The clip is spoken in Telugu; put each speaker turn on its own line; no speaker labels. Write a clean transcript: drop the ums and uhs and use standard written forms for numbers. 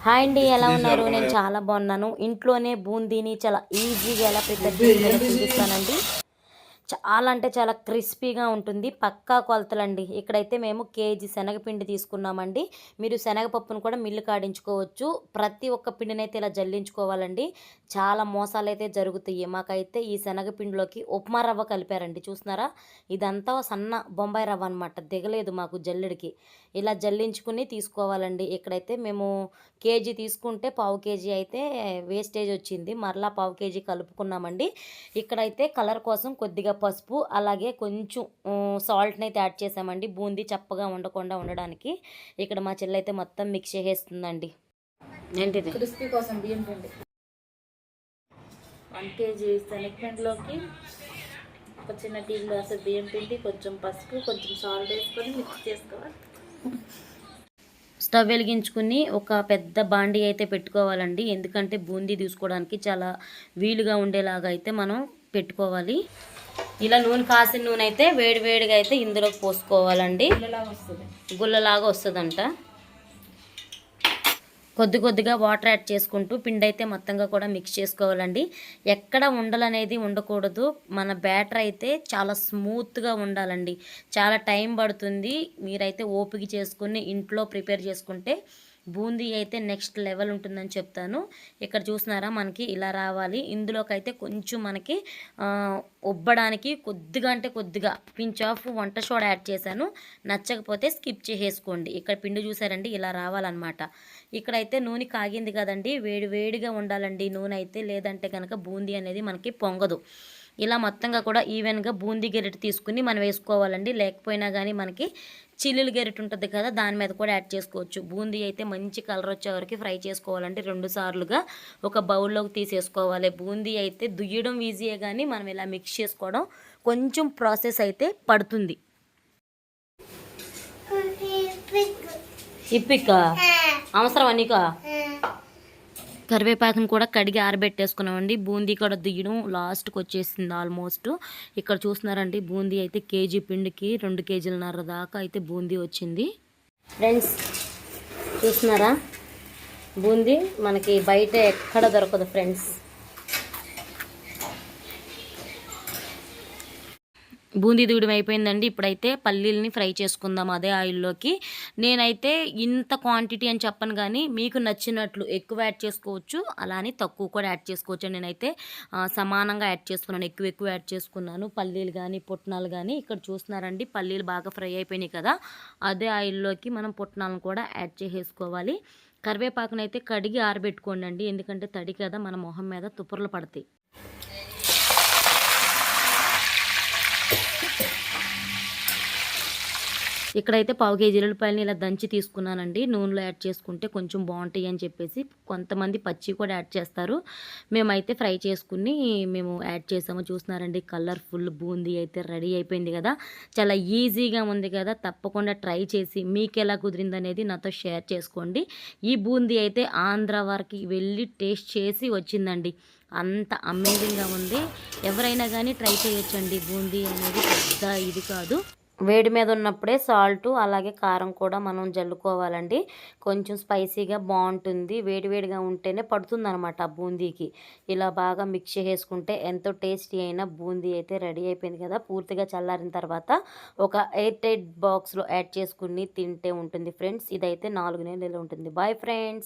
హాయ్ అండి, ఎలా ఉన్నారు? నేను చాలా బాగున్నాను. ఇంట్లోనే బూందీని చాలా ఈజీగా ఎలా ప్రిపేర్ చేసుకోవాలో చూపిస్తానండి. చాలా అంటే చాలా క్రిస్పీగా ఉంటుంది. పక్కా కొలతలండి. ఇక్కడైతే మేము కేజీ శనగపిండి తీసుకున్నామండి. మీరు శనగపప్పును కూడా మిల్లు కాడించుకోవచ్చు. ప్రతి ఒక్క పిండినైతే ఇలా జల్లించుకోవాలండి. చాలా మోసాలైతే జరుగుతాయి. మాకైతే ఈ శనగపిండిలోకి ఉప్మా రవ్వ కలిపారండి. చూస్తున్నారా? ఇదంతా సన్న బొంబాయి రవ్వ అనమాట. దిగలేదు మాకు జల్లెడికి. ఇలా జల్లించుకుని తీసుకోవాలండి. ఇక్కడైతే మేము కేజీ తీసుకుంటే పావు కేజీ అయితే వేస్టేజ్ వచ్చింది. మరలా పావు కేజీ కలుపుకున్నామండి. ఇక్కడైతే కలర్ కోసం కొద్దిగా పసుపు అలాగే కొంచెం సాల్ట్ని అయితే యాడ్ చేసామండి, బూందీ చప్పగా ఉండకుండా ఉండడానికి. ఇక్కడ మా చెల్లి అయితే మొత్తం మిక్స్ చేసేస్తుందండి. ఏంటిది?
క్రిస్పీ కోసం బియ్యం పిండి 1 కేజీ శనగపిండిలోకి ఒక చిన్న టీ గ్లాసు బియ్యం పిండి, కొంచెం పసుపు, కొంచెం సాల్ట్ వేసుకొని మిక్స్ చేసుకోవాలి.
స్టవ్ వెలిగించుకుని ఒక పెద్ద బాండీ అయితే పెట్టుకోవాలండి. ఎందుకంటే బూందీ తీసుకోవడానికి చాలా వీలుగా ఉండేలాగా అయితే మనం పెట్టుకోవాలి. ఇలా నూనె కాసిన నూనె అయితే వేడివేడిగా అయితే ఇందులోకి పోసుకోవాలండి. గుల్లలాగా వస్తుందంట. కొద్దిగా వాటర్ యాడ్ చేసుకుంటూ పిండి అయితే మొత్తంగా కూడా మిక్స్ చేసుకోవాలండి. ఎక్కడ ఉండలు అనేది ఉండకూడదు. మన బ్యాటర్ అయితే చాలా స్మూత్గా ఉండాలండి. చాలా టైం పడుతుంది. మీరైతే ఓపిక చేసుకుని ఇంట్లో ప్రిపేర్ చేసుకుంటే బూందీ అయితే నెక్స్ట్ లెవెల్ ఉంటుందని చెప్తాను. ఇక్కడ చూస్తున్నారా, మనకి ఇలా రావాలి. ఇందులోకైతే కొంచెం మనకి ఉబ్బడానికి కొద్దిగా అంటే కొద్దిగా పించ్ ఆఫ్ వంట సోడా యాడ్ చేశాను. నచ్చకపోతే స్కిప్ చేసేసుకోండి. ఇక్కడ పిండి చూసారండి, ఇలా రావాలన్నమాట. ఇక్కడైతే నూనె కాగింది కదండి, వేడిగా ఉండాలండి నూనె అయితే, లేదంటే కనుక బూందీ అనేది మనకి పొంగదు. ఇలా మొత్తంగా కూడా ఈవెన్గా బూందీ గెరిట తీసుకుని మనం వేసుకోవాలండి. లేకపోయినా కానీ మనకి చిల్లులు గెరిట ఉంటుంది కదా, దాని మీద కూడా యాడ్ చేసుకోవచ్చు. బూందీ అయితే మంచి కలర్ వచ్చే వరకు ఫ్రై చేసుకోవాలంటే 2 సార్లుగా ఒక బౌల్లోకి తీసేసుకోవాలి. బూందీ అయితే దుయ్యడం ఈజీయే కానీ మనం ఇలా మిక్స్ చేసుకోవడం కొంచెం ప్రాసెస్ అయితే పడుతుంది. ఇప్పిక అవసరం అనికా కరివేపాకును కూడా కడిగి ఆరబెట్టేసుకున్నామండి. బూందీ కూడా దియ్యడం లాస్ట్కి వచ్చేసింది ఆల్మోస్ట్. ఇక్కడ చూస్తున్నారండి, బూందీ అయితే కేజీ పిండికి 2 కేజీలన్నర దాకా అయితే బూందీ వచ్చింది. ఫ్రెండ్స్ చూస్తున్నారా, బూందీ మనకి బయట ఎక్కడ దొరకదు ఫ్రెండ్స్. బూందీ దూడం అయిపోయిందండి. ఇప్పుడైతే పల్లీలని ఫ్రై చేసుకుందాం అదే ఆయిల్లోకి. నేనైతే ఇంత క్వాంటిటీ అని చెప్పను కానీ మీకు నచ్చినట్లు ఎక్కువ యాడ్ చేసుకోవచ్చు, అలా అని తక్కువ కూడా యాడ్ చేసుకోవచ్చు. నేనైతే సమానంగా యాడ్ చేసుకున్నాను, ఎక్కువ యాడ్ చేసుకున్నాను. పల్లీలు కానీ పుట్నాలు కానీ. ఇక్కడ చూస్తున్నారండి, పల్లీలు బాగా ఫ్రై అయిపోయినాయి కదా, అదే ఆయిల్లోకి మనం పుట్నాలను కూడా యాడ్ చేసేసుకోవాలి. కరివేపాకునైతే కడిగి ఆరబెట్టుకోండి అండి, ఎందుకంటే తడి కదా, మన మొహం మీద తుప్పర్లు పడతాయి. ఇక్కడైతే పావు కేజీ ఉల్లిపాయలని ఇలా దంచి తీసుకున్నానండి. నూనెలో యాడ్ చేసుకుంటే కొంచెం బాగుంటాయి అని చెప్పేసి కొంతమంది పచ్చి కూడా యాడ్ చేస్తారు. మేమైతే ఫ్రై చేసుకుని మేము యాడ్ చేసాము. చూస్తున్నారండి, కలర్ఫుల్ బూందీ అయితే రెడీ అయిపోయింది కదా. చాలా ఈజీగా ఉంది కదా, తప్పకుండా ట్రై చేసి మీకు ఎలా కుదిరింది అనేది నాతో షేర్ చేసుకోండి. ఈ బూందీ అయితే ఆంధ్ర వరకు వెళ్ళి టేస్ట్ చేసి వచ్చిందండి. అంత అమేజింగ్గా ఉంది. ఎవరైనా కానీ ట్రై చేయొచ్చండి. బూందీ అనేది పెద్ద ఇది కాదు. వేడి మీద ఉన్నప్పుడే సాల్ట్ అలాగే కారం కూడా మనం జల్లుకోవాలండి. కొంచెం స్పైసీగా బాగుంటుంది. వేడిగా ఉంటేనే పడుతుంది అనమాట బూందీకి. ఇలా బాగా మిక్స్ చేసుకుంటే ఎంతో టేస్టీ అయిన బూందీ అయితే రెడీ అయిపోయింది కదా. పూర్తిగా చల్లారిన తర్వాత ఒక ఎయిర్ టైట్ బాక్స్లో యాడ్ చేసుకుని తింటే ఉంటుంది ఫ్రెండ్స్. ఇదైతే 4 నెలలు ఉంటుంది. Boy friends.